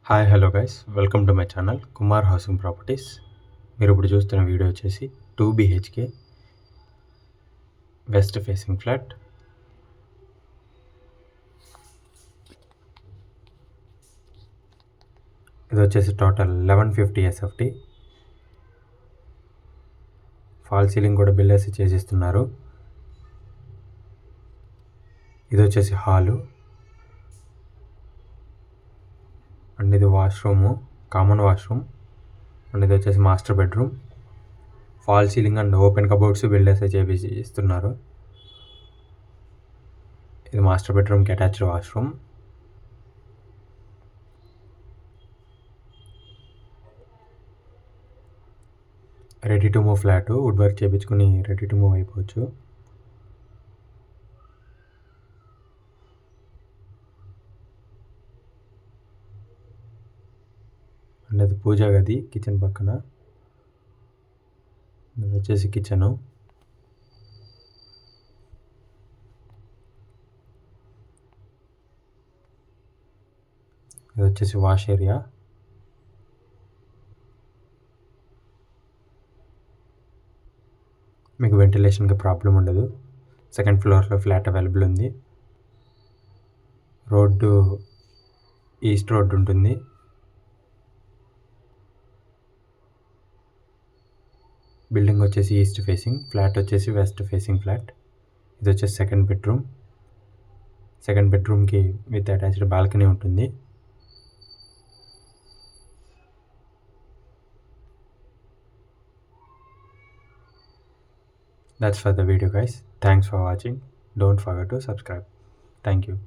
Hi hello guys welcome to my channel Kumar housing properties. మీరు ఇప్పుడు చూస్తున్న వీడియో వచ్చేసి 2 BHK వెస్ట్ ఫేసింగ్ ఫ్లాట్. ఇది వచ్చేసి టోటల్ 1150 SFT. ఫాల్ సీలింగ్ కూడా బిల్డర్స్ చేసిస్తున్నారు. ఇది వచ్చేసి హాలు అండ్ ఇది వాష్రూము, కామన్ వాష్రూమ్. అండ్ ఇది వచ్చేసి master bedroom. Fall ceiling and open cupboards builders చేపిస్తున్నారు. ఇది మాస్టర్ బెడ్రూమ్కి attached washroom. Ready to move flat. Wood work చేయించుకుని రెడీ టు మూవ్ అయిపోవచ్చు. అండ్ అది పూజా గది కిచెన్ పక్కన. ఇది వచ్చేసి కిచెను. ఇది వచ్చేసి వాష్ ఏరియా. మీకు వెంటిలేషన్కి ప్రాబ్లం ఉండదు. సెకండ్ ఫ్లోర్లో ఫ్లాట్ అవైలబుల్ ఉంది. రోడ్డు ఈస్ట్ రోడ్ ఉంటుంది. బిల్డింగ్ వచ్చేసి ఈస్ట్ ఫేసింగ్, ఫ్లాట్ వచ్చేసి వెస్ట్ ఫేసింగ్ ఫ్లాట్. ఇది వచ్చేసి సెకండ్ బెడ్రూమ్. సెకండ్ బెడ్రూమ్కి విత్ అటాచ్డ్ బాల్కనీ ఉంటుంది. That's for the video guys. Thanks for watching. Don't forget to subscribe. Thank you.